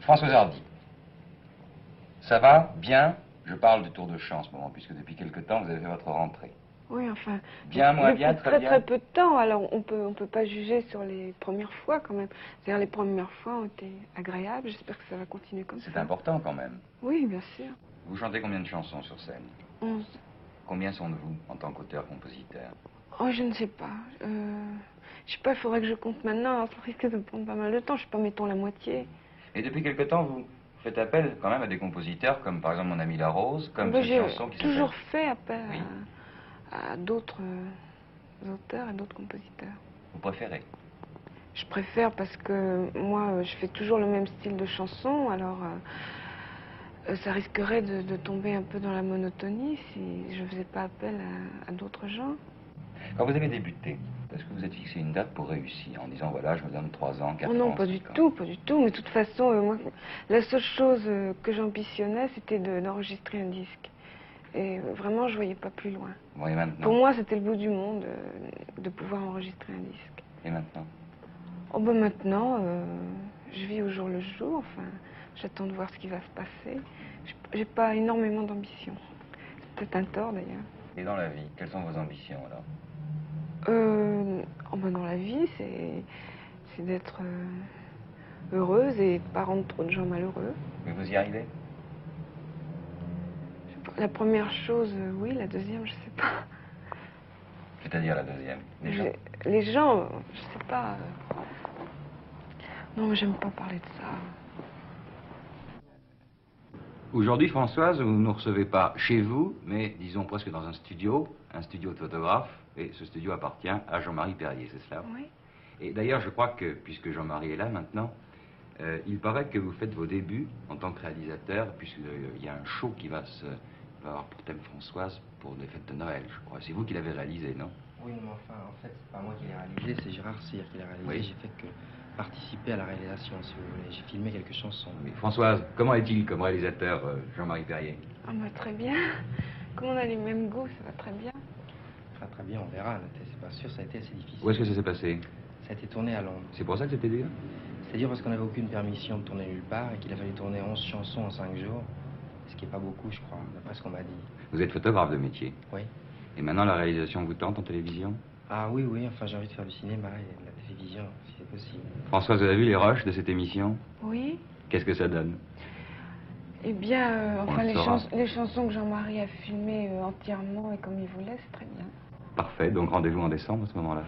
Françoise Hardy. Ça va? Bien? Je parle du Tour de Chant en ce moment, puisque depuis quelque temps, vous avez fait votre rentrée. Oui, enfin... Bien, moins depuis bien, très bien. très peu de temps, alors on peut pas juger sur les premières fois quand même. C'est-à-dire les premières fois ont été agréables, j'espère que ça va continuer comme ça. C'est important quand même. Oui, bien sûr. Vous chantez combien de chansons sur scène? 11. Combien sont de vous en tant qu'auteur-compositeur? Oh, je ne sais pas. Je sais pas, il faudrait que je compte maintenant, alors ça risque de prendre pas mal de temps. Je sais pas, mettons la moitié. Et depuis quelque temps, vous faites appel quand même à des compositeurs, comme par exemple mon ami La Rose, comme Ben, cette j'ai chanson qui toujours s'appelle... fait appel Oui. à d'autres auteurs et d'autres compositeurs. Vous préférez? Je préfère parce que moi, je fais toujours le même style de chanson, alors ça risquerait de tomber un peu dans la monotonie si je ne faisais pas appel à d'autres gens. Quand vous avez débuté, est-ce que vous êtes fixé une date pour réussir, en disant voilà, je me donne 3 ans, 4 Oh non, ans, pas 5 du ans? tout, pas du tout. Mais de toute façon, moi, la seule chose que j'ambitionnais, c'était d'enregistrer un disque. Et vraiment, je voyais pas plus loin. Bon, et maintenant? Pour moi, c'était le bout du monde de pouvoir enregistrer un disque. Et maintenant? Oh ben maintenant, je vis au jour le jour. Enfin, j'attends de voir ce qui va se passer. J'ai pas énormément d'ambition. C'est peut-être un tort d'ailleurs. Et dans la vie, quelles sont vos ambitions alors? Oh ben dans la vie, c'est d'être heureuse et de pas rendre trop de gens malheureux. Mais vous y arrivez? La première chose, oui. La deuxième, je sais pas. C'est-à-dire la deuxième? Les gens? Les gens, je sais pas. Non, mais j'aime pas parler de ça. Aujourd'hui, Françoise, vous ne nous recevez pas chez vous, mais disons presque dans un studio de photographe, et ce studio appartient à Jean-Marie Perrier, c'est cela? Oui. Et d'ailleurs, je crois que, puisque Jean-Marie est là maintenant, il paraît que vous faites vos débuts en tant que réalisateur, puisqu'il y a un show qui va avoir pour thème Françoise pour les fêtes de Noël, je crois. C'est vous qui l'avez réalisé, non? Oui, mais enfin, en fait, c'est pas moi qui l'ai réalisé, c'est Gérard Cyr qui l'a réalisé. Oui. J'ai fait que participer à la réalisation, si vous voulez. J'ai filmé quelques chansons. Oui. Françoise, comment est-il comme réalisateur, Jean-Marie Perrier? Ah bah très bien. Comme on a les mêmes goûts, ça va très bien. Très très bien, on verra. C'est pas sûr, ça a été assez difficile. Où est-ce que ça s'est passé? Ça a été tourné à Londres. C'est pour ça que c'était dur? C'est dur parce qu'on n'avait aucune permission de tourner nulle part et qu'il a fallu tourner 11 chansons en 5 jours. Ce qui est pas beaucoup, je crois, d'après ce qu'on m'a dit. Vous êtes photographe de métier. Oui. Et maintenant, la réalisation vous tente en télévision? Ah oui, oui, enfin j'ai envie de faire du cinéma et de la télévision, si c'est possible. Françoise, vous avez vu les rushs de cette émission? Oui. Qu'est-ce que ça donne? Eh bien, enfin, le les chansons que Jean-Marie a filmées entièrement et comme il voulait, c'est très bien. Parfait, donc rendez-vous en décembre à ce moment-là.